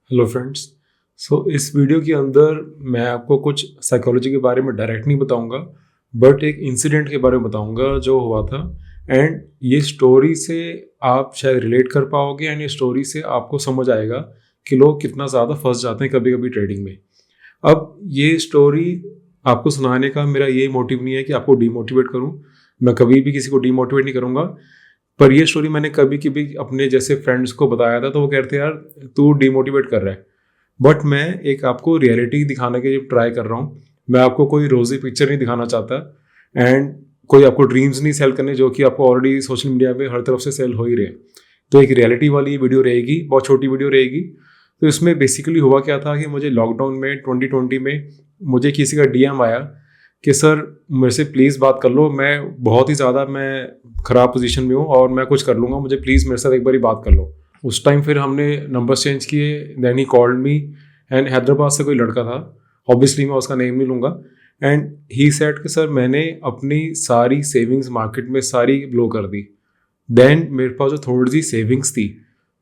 Hello friends. इस video के अंदर मैं आपको कुछ साइकोलॉजी के बारे में डायरेक्ट नहीं बताऊंगा, बट एक इंसिडेंट के बारे में बताऊंगा जो हुआ था। एंड ये स्टोरी से आप शायद रिलेट कर पाओगे, एंड ये स्टोरी से आपको समझ आएगा कि लोग कितना ज़्यादा फंस जाते हैं कभी कभी ट्रेडिंग में। अब ये स्टोरी आपको सुनाने का मेरा ये मोटिव नहीं है कि आपको डीमोटिवेट करूं। मैं कभी भी किसी को डीमोटिवेट नहीं करूंगा। पर ये स्टोरी मैंने कभी कभी अपने जैसे फ्रेंड्स को बताया था, तो वो कहते हैं यार तू डीमोटिवेट कर रहा है। बट मैं एक आपको रियलिटी दिखाने के लिए ट्राई कर रहा हूँ। मैं आपको कोई रोजी पिक्चर नहीं दिखाना चाहता, एंड कोई आपको ड्रीम्स नहीं सेल करने जो कि आपको ऑलरेडी सोशल मीडिया पे हर तरफ से सेल हो ही रहे। तो एक रियलिटी वाली वीडियो रहेगी, बहुत छोटी वीडियो रहेगी। तो इसमें बेसिकली हुआ क्या था कि मुझे लॉकडाउन में 2020 में मुझे किसी का डीएम आया कि सर मेरे से प्लीज़ बात कर लो, मैं बहुत ही ज़्यादा ख़राब पोजीशन में हूँ और मैं कुछ कर लूँगा, मुझे प्लीज़ मेरे साथ एक बारी बात कर लो। उस टाइम फिर हमने नंबर्स चेंज किए, then he called me, and Hyderabad से कोई लड़का था, ऑब्वियसली मैं उसका नेम नहीं लूँगा। एंड ही सेड कि सर मैंने अपनी सारी सेविंग्स मार्केट में सारी ब्लो कर दी। देन मेरे पास जो थोड़ी सी सेविंग्स थी,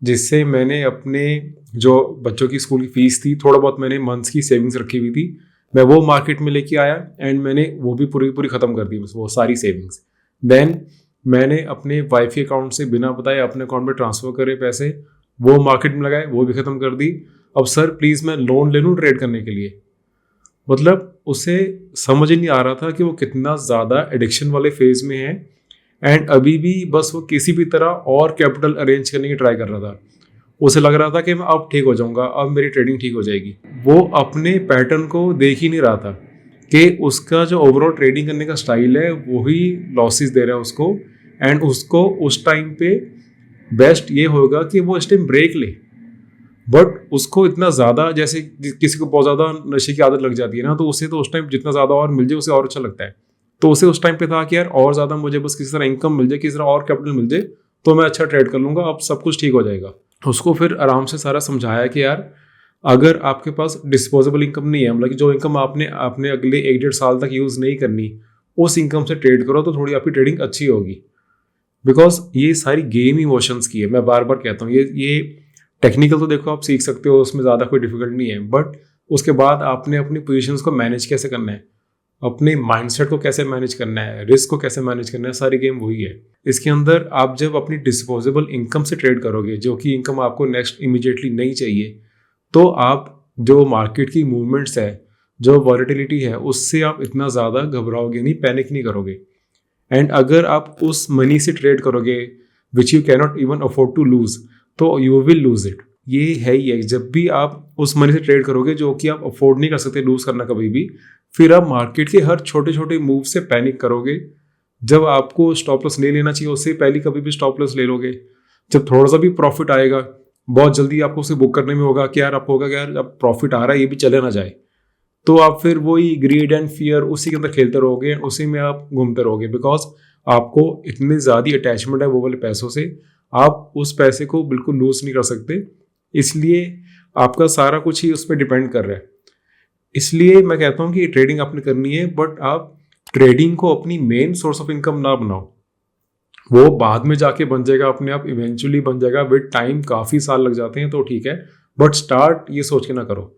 जिससे मैंने अपने जो बच्चों की स्कूल की फीस थी, थोड़ा बहुत मैंने मंथ्स की सेविंग्स रखी हुई थी, मैं वो मार्केट में लेके आया एंड मैंने वो भी पूरी पूरी ख़त्म कर दी, वो सारी सेविंग्स। देन मैंने अपने वाइफ के अकाउंट से बिना बताए अपने अकाउंट में ट्रांसफ़र करे पैसे, वो मार्केट में लगाए, वो भी ख़त्म कर दी। अब सर प्लीज़ मैं लोन ले लूँ ट्रेड करने के लिए। मतलब उसे समझ ही नहीं आ रहा था कि वो कितना ज़्यादा एडिक्शन वाले फेज़ में है, एंड अभी भी बस वो किसी भी तरह और कैपिटल अरेंज करने की ट्राई कर रहा था। उसे लग रहा था कि मैं अब ठीक हो जाऊंगा, अब मेरी ट्रेडिंग ठीक हो जाएगी। वो अपने पैटर्न को देख ही नहीं रहा था कि उसका जो ओवरऑल ट्रेडिंग करने का स्टाइल है वही लॉसेस दे रहा है उसको। एंड उसको उस टाइम पे बेस्ट ये होगा कि वो इस टाइम ब्रेक ले। बट उसको इतना ज़्यादा, जैसे किसी को बहुत ज़्यादा नशे की आदत लग जाती है ना, तो उसे तो उस टाइम जितना ज़्यादा और मिल जाए उसे और अच्छा लगता है। तो उसे उस टाइम पे था कि यार और ज़्यादा मुझे बस किसी तरह इनकम मिल जाए, किसी तरह और कैपिटल मिल जाए, तो मैं अच्छा ट्रेड कर लूँगा, अब सब कुछ ठीक हो जाएगा। उसको फिर आराम से सारा समझाया कि यार अगर आपके पास डिस्पोजेबल इनकम नहीं है, मतलब कि जो इनकम आपने अपने अगले 1-1.5 साल तक यूज़ नहीं करनी, उस इनकम से ट्रेड करो तो थोड़ी आपकी ट्रेडिंग अच्छी होगी। बिकॉज ये सारी गेम इमोशंस की है। मैं बार बार कहता हूँ ये टेक्निकल तो देखो आप सीख सकते हो, उसमें ज़्यादा कोई डिफिकल्ट नहीं है, बट उसके बाद आपने अपनी पोजीशंस को मैनेज कैसे करना है, अपने माइंडसेट को कैसे मैनेज करना है, रिस्क को कैसे मैनेज करना है, सारी गेम वही है। इसके अंदर आप जब अपनी डिस्पोजेबल इनकम से ट्रेड करोगे, जो कि इनकम आपको नेक्स्ट इमीडिएटली नहीं चाहिए, तो आप जो मार्केट की मूवमेंट्स है, जो वॉलेटिलिटी है, उससे आप इतना ज़्यादा घबराओगे नहीं, पैनिक नहीं करोगे। एंड अगर आप उस मनी से ट्रेड करोगे which you cannot even afford to lose, तो यू विल लूज इट। ये है ही है, जब भी आप उस मनी से ट्रेड करोगे जो कि आप अफोर्ड नहीं कर सकते लूज करना कभी भी, फिर आप मार्केट के हर छोटे छोटे मूव से पैनिक करोगे। जब आपको स्टॉप लॉस नहीं लेना चाहिए उससे पहले कभी भी स्टॉप लॉस ले लोगे। जब थोड़ा सा भी प्रॉफिट आएगा, बहुत जल्दी आपको उसे बुक करने में होगा कि यार आपको होगा कि यार अब प्रॉफिट आ रहा है, ये भी चले ना जाए। तो आप फिर वही ग्रीड एंड फियर उसी के अंदर खेलते रहोगे, उसी में आप घूमते रहोगे, बिकॉज आपको इतनी ज़्यादा अटैचमेंट है वो वाले पैसों से, आप उस पैसे को बिल्कुल लूज नहीं कर सकते। इसलिए आपका सारा कुछ ही उस पर डिपेंड कर रहा है। इसलिए मैं कहता हूँ कि ट्रेडिंग आपने करनी है, बट आप ट्रेडिंग को अपनी मेन सोर्स ऑफ इनकम ना बनाओ। वो बाद में जाके बन जाएगा, अपने आप इवेंचुअली बन जाएगा, विद टाइम काफ़ी साल लग जाते हैं तो ठीक है, बट स्टार्ट ये सोच के ना करो।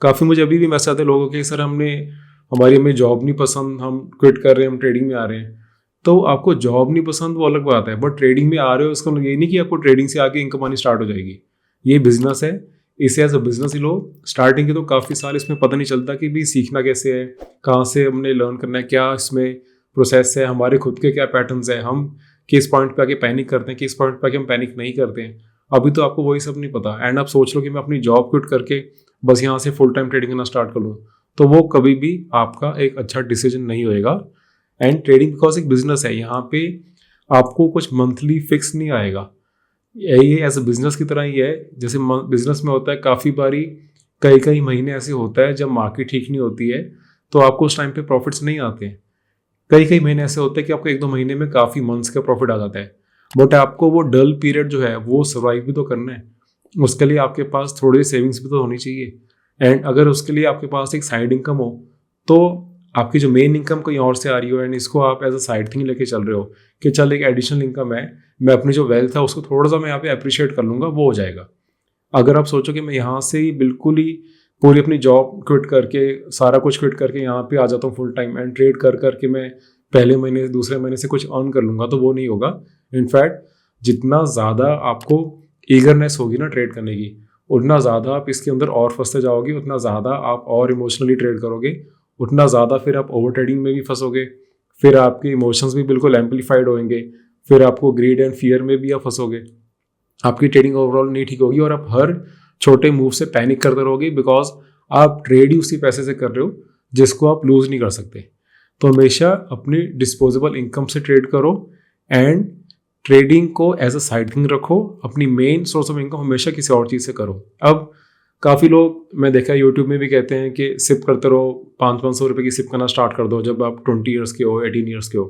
काफ़ी मुझे अभी भी मैसेज आते हैं लोगों के, सर हमें जॉब नहीं पसंद, हम क्विट कर रहे हैं, हम ट्रेडिंग में आ रहे हैं। तो आपको जॉब नहीं पसंद वो अलग बात है, बट ट्रेडिंग में आ रहे हो इसका मतलब ये नहीं कि आपको ट्रेडिंग से आगे इनकम आनी स्टार्ट हो जाएगी। ये बिजनेस है, इसे एज अ बिजनेस ही लो। स्टार्टिंग के तो काफ़ी साल इसमें पता नहीं चलता कि भी सीखना कैसे है, कहाँ से हमने लर्न करना है, क्या इसमें प्रोसेस है, हमारे खुद के क्या पैटर्न्स हैं, हम किस पॉइंट पे आके पैनिक करते हैं, किस पॉइंट पे आके हम पैनिक नहीं करते हैं। अभी तो आपको वही सब नहीं पता, एंड आप सोच लो कि मैं अपनी जॉब क्विट करके बस यहाँ से फुल टाइम ट्रेडिंग करना स्टार्ट कर लूँ, तो वो कभी भी आपका एक अच्छा डिसीजन नहीं होएगा। एंड ट्रेडिंग बिकॉज एक बिजनेस है, यहाँ पे आपको कुछ मंथली फिक्स नहीं आएगा। ये एज अ बिजनेस की तरह ही है। जैसे बिजनेस में होता है काफ़ी बारी कई कई महीने ऐसे होता है जब मार्केट ठीक नहीं होती है, तो आपको उस टाइम पे प्रॉफिट्स नहीं आते हैं। कई कई महीने ऐसे होते हैं कि आपको 1-2 महीने में काफ़ी मंथ्स का प्रॉफिट आ जाता है, बट आपको वो डल पीरियड जो है वो सर्वाइव भी तो करना है। उसके लिए आपके पास थोड़ी सेविंग्स भी तो होनी चाहिए। एंड अगर उसके लिए आपके पास एक साइड इनकम हो, तो आपकी जो मेन इनकम कहीं और से आ रही हो एंड इसको आप एज अ साइड थिंग लेके चल रहे हो कि चल एक एडिशनल इनकम है, मैं अपनी जो वेल्थ है उसको थोड़ा सा मैं यहाँ पे अप्रिशिएट कर लूँगा, वो हो जाएगा। अगर आप सोचो कि मैं यहाँ से ही बिल्कुल ही पूरी अपनी जॉब क्विट करके, सारा कुछ क्विट करके यहाँ पे आ जाता हूँ फुल टाइम एंड ट्रेड कर करके मैं पहले महीने दूसरे महीने से कुछ अर्न कर लूँगा, तो वो नहीं होगा। इनफैक्ट जितना ज़्यादा आपको ईगरनेस होगी ना ट्रेड करने की, उतना ज़्यादा आप इसके अंदर और फंसते जाओगे, उतना ज़्यादा आप और इमोशनली ट्रेड करोगे, उतना ज़्यादा फिर आप ओवर ट्रेडिंग में भी फंसोगे, फिर आपके इमोशंस भी बिल्कुल एम्पलीफाइड होंगे, फिर आपको ग्रीड एंड फियर में भी आप फंसोगे, आपकी ट्रेडिंग ओवरऑल नहीं ठीक होगी और आप हर छोटे मूव से पैनिक करते रहोगे, बिकॉज आप ट्रेड ही उसी पैसे से कर रहे हो जिसको आप लूज नहीं कर सकते। तो हमेशा अपनी डिस्पोजेबल इनकम से ट्रेड करो एंड ट्रेडिंग को एज अ साइड थिंग रखो, अपनी मेन सोर्स ऑफ इनकम हमेशा किसी और चीज़ से करो। अब काफ़ी लोग मैं देखा यूट्यूब में भी कहते हैं कि सिप करते रहो, 500-500 रुपये की सिप करना स्टार्ट कर दो जब आप 20 ईयर्स के हो, 18 ईयर्स के हो,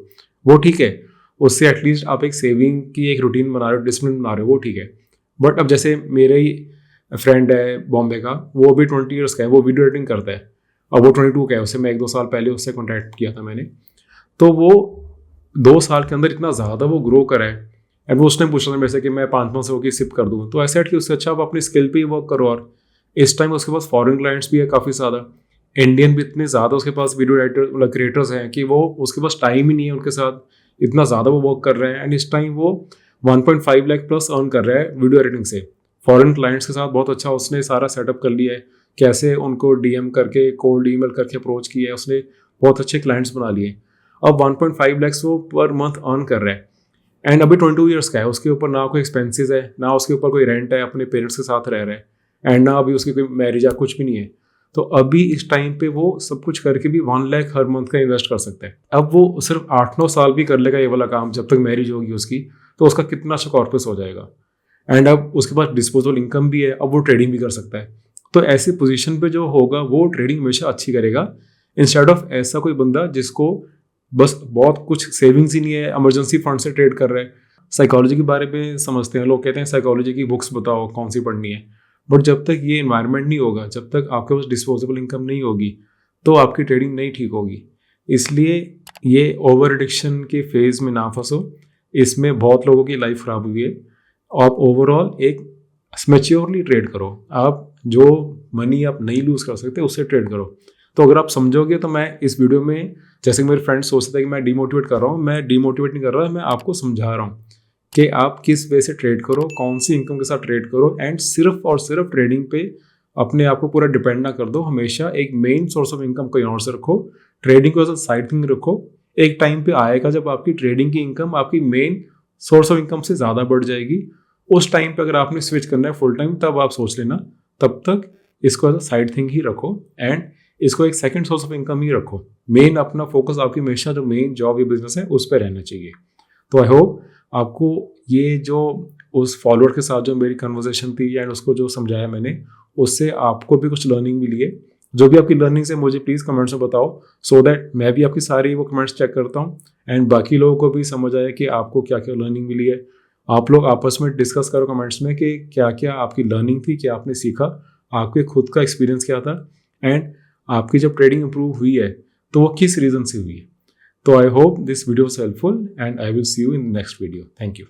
वो ठीक है, उससे एटलीस्ट आप एक सेविंग की एक रूटीन बना रहे हो, डिसिप्लिन बना रहे हो, वो ठीक है। बट अब जैसे मेरे ही फ्रेंड है बॉम्बे का, वो भी 20 ईयर्स का है, वो वीडियो एडिटिंग करता है, अब वो 22 का है, उससे मैं 1-2 साल पहले उससे कॉन्टैक्ट किया था मैंने, तो वो 2 साल के अंदर इतना ज़्यादा वो ग्रो करा है एंड वो उसने पूछा था मेरे से कि मैं 500 की सिप कर दूँ, तो ऐसे एटलीस्ट उससे अच्छा आप अपनी स्किल पे ही वर्क करो। और इस टाइम उसके पास फॉरेन क्लाइंट्स भी है काफ़ी ज़्यादा, इंडियन भी इतने ज़्यादा उसके पास वीडियो एडिटर मतलब क्रिएटर्स हैं कि वो उसके पास टाइम ही नहीं है उनके साथ, इतना ज़्यादा वो वर्क कर रहे हैं एंड इस टाइम वो 1.5 लाख प्लस अर्न कर रहा है वीडियो एडिटिंग से। फॉरेन क्लाइंट्स के साथ बहुत अच्छा उसने सारा सेटअप कर लिया है, कैसे उनको डीएम करके कोल्ड ईमेल करके अप्रोच किया है उसने, बहुत अच्छे क्लाइंट्स बना लिए। अब 1.5 लाख वो पर मंथ अर्न कर रहा है एंड अभी 22 ईयर्स का है, उसके ऊपर ना कोई एक्सपेंसेस है, ना उसके ऊपर कोई रेंट है, अपने पेरेंट्स के साथ रह रहा है एंड ना अभी उसकी कोई मैरिज या कुछ भी नहीं है। तो अभी इस टाइम पे वो सब कुछ करके भी 1 लाख हर मंथ का इन्वेस्ट कर सकता है। अब वो सिर्फ 8-9 साल भी कर लेगा ये वाला काम, जब तक मैरिज होगी उसकी, तो उसका कितना अच्छा कॉर्पस हो जाएगा एंड अब उसके पास डिस्पोजल इनकम भी है, अब वो ट्रेडिंग भी कर सकता है। तो ऐसी पोजीशन पे जो होगा वो ट्रेडिंग हमेशा अच्छी करेगा, इंस्टेड ऑफ ऐसा कोई बंदा जिसको बस बहुत कुछ सेविंग्स ही नहीं है, इमरजेंसी फंड से ट्रेड कर रहे हैं। साइकोलॉजी के बारे में समझते हैं लोग, कहते हैं साइकोलॉजी की बुक्स बताओ कौन सी पढ़नी है, बट जब तक ये इन्वायरमेंट नहीं होगा, जब तक आपके पास डिस्पोजेबल इनकम नहीं होगी, तो आपकी ट्रेडिंग नहीं ठीक होगी। इसलिए ये ओवर एडिक्शन के फेज में ना फंसो, इसमें बहुत लोगों की लाइफ खराब हुई है। आप ओवरऑल एक मैच्योरली ट्रेड करो, आप जो मनी आप नहीं लूज कर सकते उससे ट्रेड करो। तो अगर आप समझोगे तो मैं इस वीडियो में, जैसे कि मेरे फ्रेंड्स सोचते हैं कि मैं डिमोटिवेट कर रहा हूँ, मैं डिमोटिवेट नहीं कर रहा, मैं आपको समझा रहा हूँ कि आप किस वे से ट्रेड करो, कौन सी इनकम के साथ ट्रेड करो एंड सिर्फ और सिर्फ ट्रेडिंग पे अपने आप को पूरा डिपेंड ना कर दो। हमेशा एक मेन सोर्स ऑफ इनकम कहीं और से रखो, ट्रेडिंग को साइड थिंग रखो। एक टाइम पे आएगा जब आपकी ट्रेडिंग की इनकम आपकी मेन सोर्स ऑफ इनकम से ज़्यादा बढ़ जाएगी, उस टाइम पे अगर आपने स्विच करना है फुल टाइम, तब आप सोच लेना। तब तक इसको एज अ साइड थिंग ही रखो एंड इसको एक सेकंड सोर्स ऑफ इनकम ही रखो। मेन अपना फोकस आपकी हमेशा जो मेन जॉब या बिजनेस है उस पर रहना चाहिए। तो आई होप आपको ये जो उस फॉलोअर के साथ जो मेरी कन्वर्सेशन थी एंड उसको जो समझाया मैंने, उससे आपको भी कुछ लर्निंग मिली है। जो भी आपकी लर्निंग्स है मुझे प्लीज़ कमेंट्स में बताओ, सो दैट मैं भी आपकी सारी वो कमेंट्स चेक करता हूँ एंड बाकी लोगों को भी समझ आए कि आपको क्या क्या लर्निंग मिली है। आप लोग आपस में डिस्कस करो कमेंट्स में कि क्या क्या आपकी लर्निंग थी, क्या आपने सीखा, आपके खुद का एक्सपीरियंस क्या था एंड आपकी जब ट्रेडिंग इंप्रूव हुई है तो वो किस रीज़न से हुई है। तो I hope this video is helpful and I will see you in next video. Thank you.